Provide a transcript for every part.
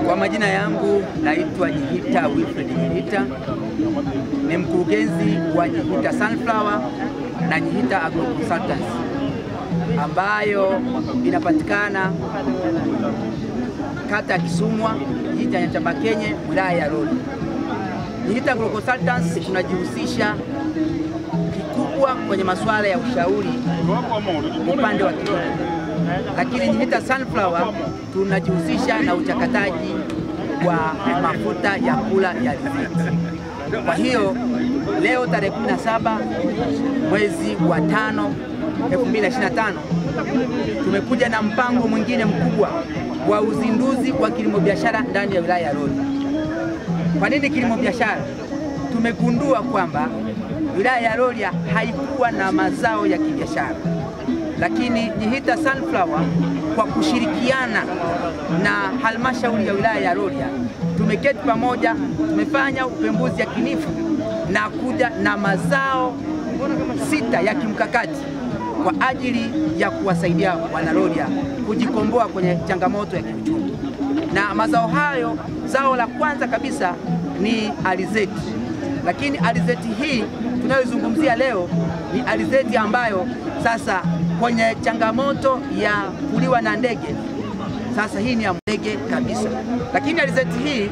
Kwa majina yangu naitwa Nyihita Wilfred Nyihita, ni mkurugenzi wa Nyihita Sunflower na Nyihita Agro Consultants ambayo inapatikana kata ya Kisumwa, kijiji cha Nyachabakenye, wilaya ya Rorya. Nyihita Agro Consultants tunajihusisha kikubwa kwenye masuala ya ushauri upande wa kilimo, lakini Nyihita Sunflower tunajihusisha na uchakataji wa mafuta ya kula ya alizeti. Kwa hiyo leo tarehe 17 mwezi wa 5 2025 tumekuja na mpango mwingine mkubwa wa uzinduzi wa kilimo biashara ndani ya wilaya ya Rorya. Kwa nini kilimo biashara? Tumegundua kwamba wilaya ya Rorya haikuwa na mazao ya kibiashara, lakini Nyihita Sunflower kwa kushirikiana na halmashauri ya wilaya ya Rorya tumeketi pamoja, tumefanya upembuzi yakinifu na kuja na mazao 6 ya kimkakati kwa ajili ya kuwasaidia wana Rorya kujikomboa kwenye changamoto ya kiuchumi. Na mazao hayo, zao la kwanza kabisa ni alizeti. Lakini alizeti hii tunayozungumzia leo ni alizeti ambayo sasa kwenye changamoto ya kuliwa na ndege, sasa hii ni ya ndege kabisa. Lakini alizeti hii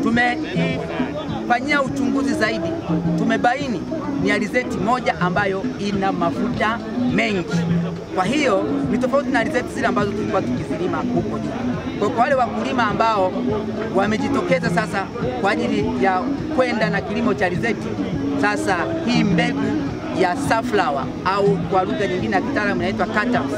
tumefanyia uchunguzi zaidi, tumebaini ni alizeti moja ambayo ina mafuta mengi. Kwa hiyo ni tofauti na alizeti zile ambazo tulikuwa tukizilima huko nyuma. Kwa wale wakulima ambao wamejitokeza sasa kwa ajili ya kwenda na kilimo cha alizeti, sasa hii mbegu ya Sunflower au kwa lugha nyingine ya kitaalamu inaitwa Catams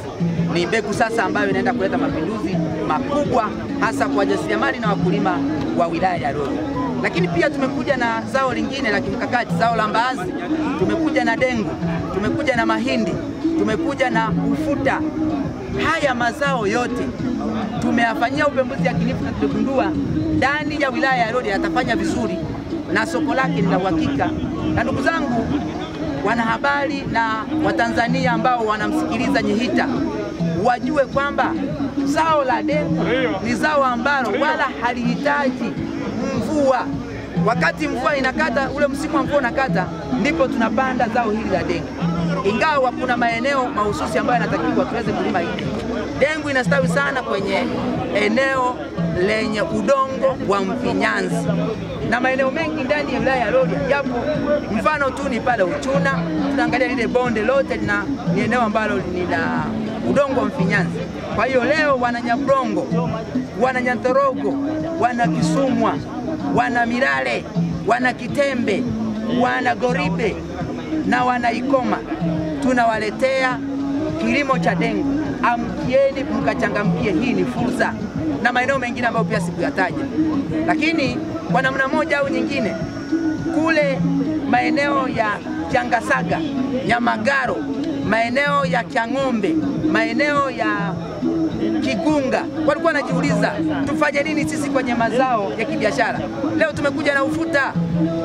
ni mbegu sasa ambayo inaenda kuleta mapinduzi makubwa hasa kwa wajasiriamali na wakulima wa wilaya ya Rorya. Lakini pia tumekuja na zao lingine la kimkakati, zao la mbaazi, tumekuja na dengu, tumekuja na mahindi, tumekuja na ufuta. Haya mazao yote tumeyafanyia upembuzi yakinifu na tumegundua ndani ya wilaya ya Rorya yatafanya vizuri na soko lake ni la uhakika. Na ndugu zangu wanahabari na Watanzania ambao wanamsikiliza Nyihita, wajue kwamba zao la dengu ni zao ambalo wala halihitaji mvua. Wakati mvua inakata, ule msimu wa mvua unakata, ndipo tunapanda zao hili la dengu. Ingawa kuna maeneo mahususi ambayo yanatakiwa tuweze kulima hili. Dengu inastawi sana kwenye eneo lenye udongo wa mfinyanzi na maeneo mengi ndani ya wilaya ya Rorya, japo mfano tu ni pale Uchuna, tunaangalia lile bonde lote ni eneo ambalo lina udongo wa mfinyanzi. Kwa hiyo leo wana Nyabrongo, wana Nyantorogo, wana Kisumwa, wana Mirale, wana Kitembe, wana Goribe na wana Ikoma tunawaletea kilimo cha dengu. Amkieni mkachangamkie, hii ni fursa, na maeneo mengine ambayo pia sikuyataja. Lakini kwa namna moja au nyingine, kule maeneo ya Changasaga, Nyamagaro, maeneo ya Kyang'ombe, maeneo ya Kigunga, walikuwa wanajiuliza tufanye nini sisi kwenye mazao ya kibiashara. Leo tumekuja na ufuta.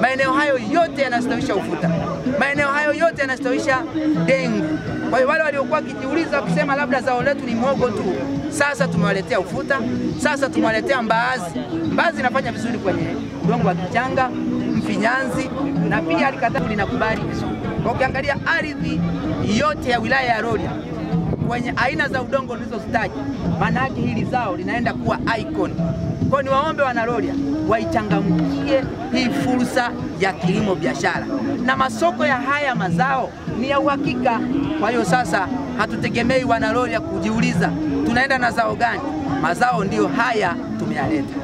Maeneo hayo yote yanastawisha ufuta, maeneo hayo yote yanastawisha dengu. Kwa hiyo wale waliokuwa kijiuliza kusema labda zao letu ni mhogo tu, sasa tumewaletea ufuta, sasa tumewaletea mbaazi. Mbaazi inafanya vizuri kwenye udongo wa kichanga, mfinyanzi, na pia alikadhalika linakubali vizuri. Kwa ukiangalia ardhi yote ya wilaya ya Rorya kwenye aina za udongo nilizozitaja, maana yake hili zao linaenda kuwa icon. Kwa ni waombe wana Rorya waichangamkie hii fursa ya kilimo biashara, na masoko ya haya mazao ni ya uhakika. Kwa hiyo sasa hatutegemei wana Rorya kujiuliza tunaenda na zao gani. Mazao ndiyo haya tumeyaleta.